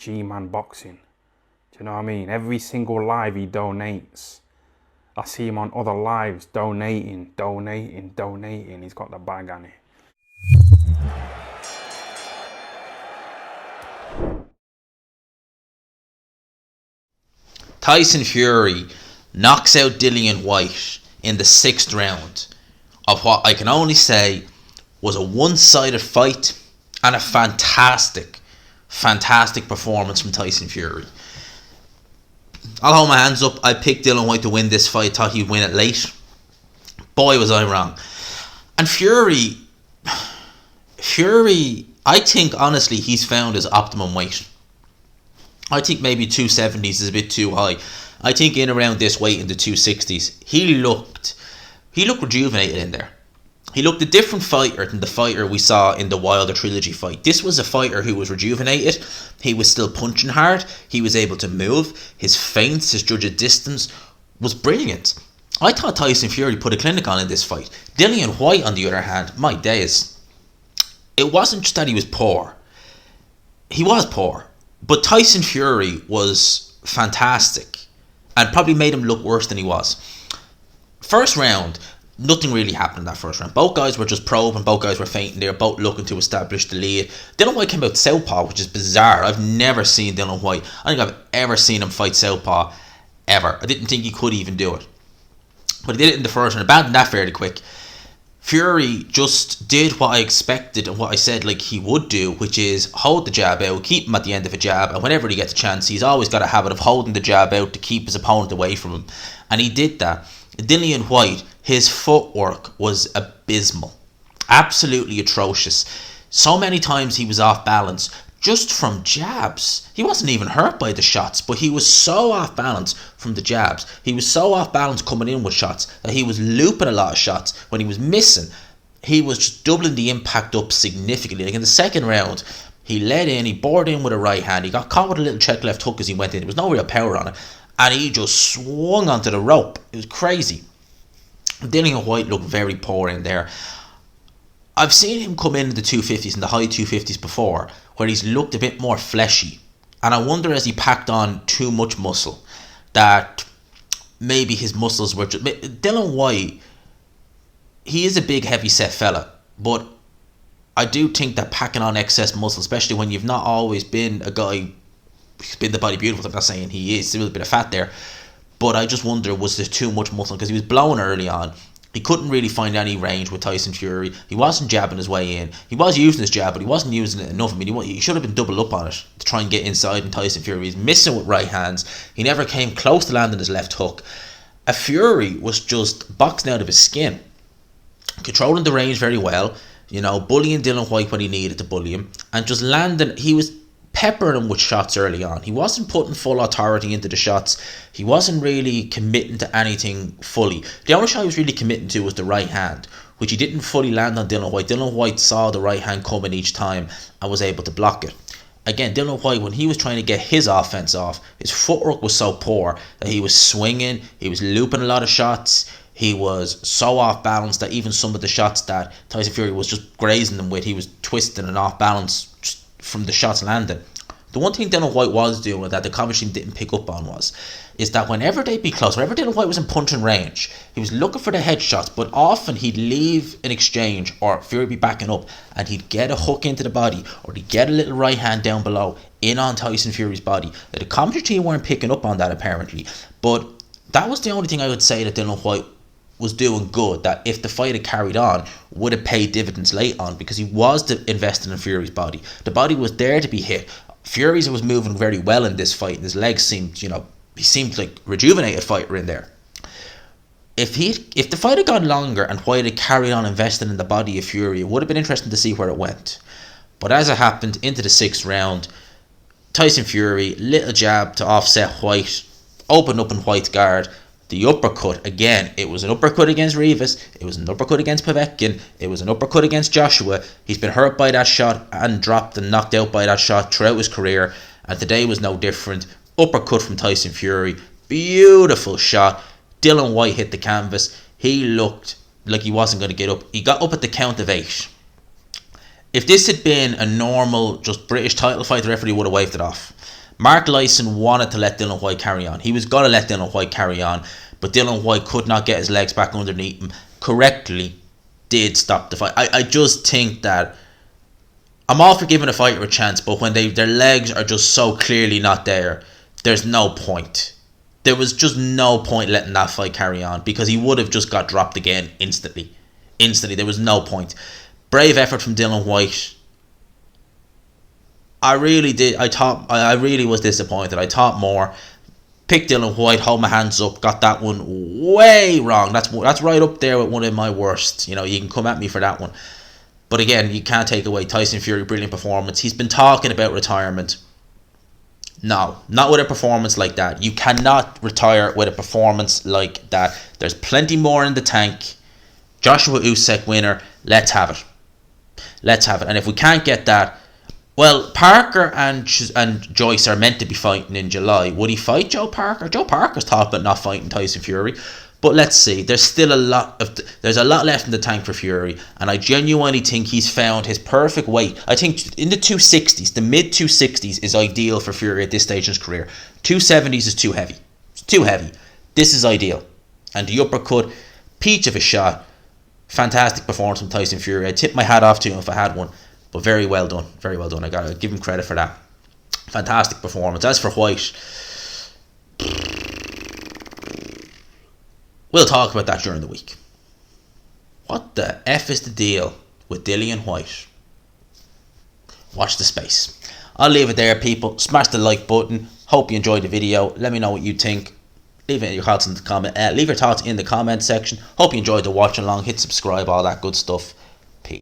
G-Man Boxing. Do you know what I mean? Every single live he donates. I see him on other lives donating. He's got the bag on it. Tyson Fury knocks out Dillian Whyte in the 6th round of what I can only say was a one-sided fight and a fantastic performance from Tyson Fury. I'll hold my hands up. I picked Dillian Whyte to win this fight. Thought he'd win it late. Boy, was I wrong. And Fury, I think honestly he's found his optimum weight. I think maybe 270s is a bit too high. I think in around this weight in the 260s, he looked rejuvenated in there. He looked a different fighter than the fighter we saw in the Wilder trilogy fight. This was a fighter who was rejuvenated. He was still punching hard. He was able to move. His feints, his judge of distance was brilliant. I thought Tyson Fury put a clinic on in this fight. Dillian Whyte, on the other hand, my days. It wasn't just that he was poor. He was poor. But Tyson Fury was fantastic and probably made him look worse than he was. First round, nothing really happened in that first round. Both guys were just probing, both guys were feinting. They were both looking to establish the lead. Dillian Whyte came out southpaw, which is bizarre. I've never seen Dillian Whyte. I think I've ever seen him fight southpaw, ever. I didn't think he could even do it. But he did it in the first round, abandoned that fairly quick. Fury just did what I expected and what I said like he would do, which is hold the jab out, keep him at the end of a jab, and whenever he gets a chance, he's always got a habit of holding the jab out to keep his opponent away from him. And he did that. Dillian Whyte, his footwork was abysmal. Absolutely atrocious. So many times he was off balance just from jabs. He wasn't even hurt by the shots, but he was so off balance from the jabs. He was so off balance coming in with shots that he was looping a lot of shots. When he was missing, he was just doubling the impact up significantly. Like in the second round, he led in, he bored in with a right hand. He got caught with a little check left hook as he went in. There was no real power on it. And he just swung onto the rope. It was crazy. Dillian Whyte looked very poor in there. I've seen him come in the 250s, in the high 250s before, where he's looked a bit more fleshy. And I wonder, as he packed on too much muscle, that maybe his muscles were just... Dillian Whyte, he is a big, heavy-set fella, but I do think that packing on excess muscle, especially when you've not always been a guy who's been the body beautiful, I'm not saying he is, there's a bit of fat there, but I just wonder, was there too much muscle? Because he was blowing early on. He couldn't really find any range with Tyson Fury. He wasn't jabbing his way in. He was using his jab, but he wasn't using it enough. I mean, he should have been doubled up on it to try and get inside. And Tyson Fury is missing with right hands. He never came close to landing his left hook. A Fury was just boxing out of his skin, controlling the range very well. You know, bullying Dillian Whyte when he needed to bully him, and just landing. He was peppering him with shots early on. He wasn't putting full authority into the shots. He wasn't really committing to anything fully. The only shot he was really committing to was the right hand, which he didn't fully land on Dillian Whyte. Dillian Whyte saw the right hand coming each time and was able to block it. Again, Dillian Whyte, when he was trying to get his offense off, his footwork was so poor that he was swinging, he was looping a lot of shots, he was so off balance that even some of the shots that Tyson Fury was just grazing them with, he was twisting and off balance just from the shots landing. The one thing Dillian Whyte was doing that the commentary didn't pick up on is that whenever they'd be close, whenever Dillian Whyte was in punching range, he was looking for the headshots, but often he'd leave an exchange or Fury be backing up and he'd get a hook into the body or he'd get a little right hand down below in on Tyson Fury's body. Now, the commentary team weren't picking up on that apparently, but that was the only thing I would say that Dillian Whyte was doing good, that if the fight had carried on would have paid dividends late on, because he was investing in Fury's body. The body was there to be hit. Fury's was moving very well in this fight, and his legs seemed, he seemed like a rejuvenated fighter in there. If the fight had gone longer and Whyte had carried on investing in the body of Fury, it would have been interesting to see where it went. But as it happened, into the 6th round, Tyson Fury, little jab to offset Whyte, opened up in Whyte's guard. The uppercut, again, it was an uppercut against Rivas, it was an uppercut against Povetkin, it was an uppercut against Joshua. He's been hurt by that shot and dropped and knocked out by that shot throughout his career, and today was no different. Uppercut from Tyson Fury, beautiful shot. Dillian Whyte hit the canvas. He looked like he wasn't going to get up. He got up at the count of 8. If this had been a normal, just British title fight, the referee would have waved it off. Mark Lyson wanted to let Dillian Whyte carry on. He was going to let Dillian Whyte carry on, but Dillian Whyte could not get his legs back underneath him. Correctly did stop the fight. I just think that I'm all for giving a fighter a chance, but when their legs are just so clearly not there, there's no point. There was just no point letting that fight carry on, because he would have just got dropped again instantly. There was no point. Brave effort from Dillian Whyte. I really was disappointed. I thought more. Picked Dillian Whyte, hold my hands up, got that one way wrong. That's right up there with one of my worst. You can come at me for that one. But again, you can't take away Tyson Fury, brilliant performance. He's been talking about retirement. No, not with a performance like that. You cannot retire with a performance like that. There's plenty more in the tank. Joshua Usyk winner. Let's have it. And if we can't get that, well, Parker and Joyce are meant to be fighting in July. Would he fight Joe Parker? Joe Parker's thought about not fighting Tyson Fury. But let's see. There's a lot left in the tank for Fury, and I genuinely think he's found his perfect weight. I think in the 260s, the mid 260s is ideal for Fury at this stage in his career. 270s is too heavy. It's too heavy. This is ideal. And the uppercut, peach of a shot. Fantastic performance from Tyson Fury. I'd tip my hat off to him if I had one. But very well done. Very well done. I got to give him credit for that. Fantastic performance. As for Whyte, we'll talk about that during the week. What the F is the deal with Dillian Whyte? Watch the space. I'll leave it there, people. Smash the like button. Hope you enjoyed the video. Let me know what you think. Leave your thoughts in the comment. Leave your thoughts in the comment section. Hope you enjoyed the watch along. Hit subscribe, all that good stuff.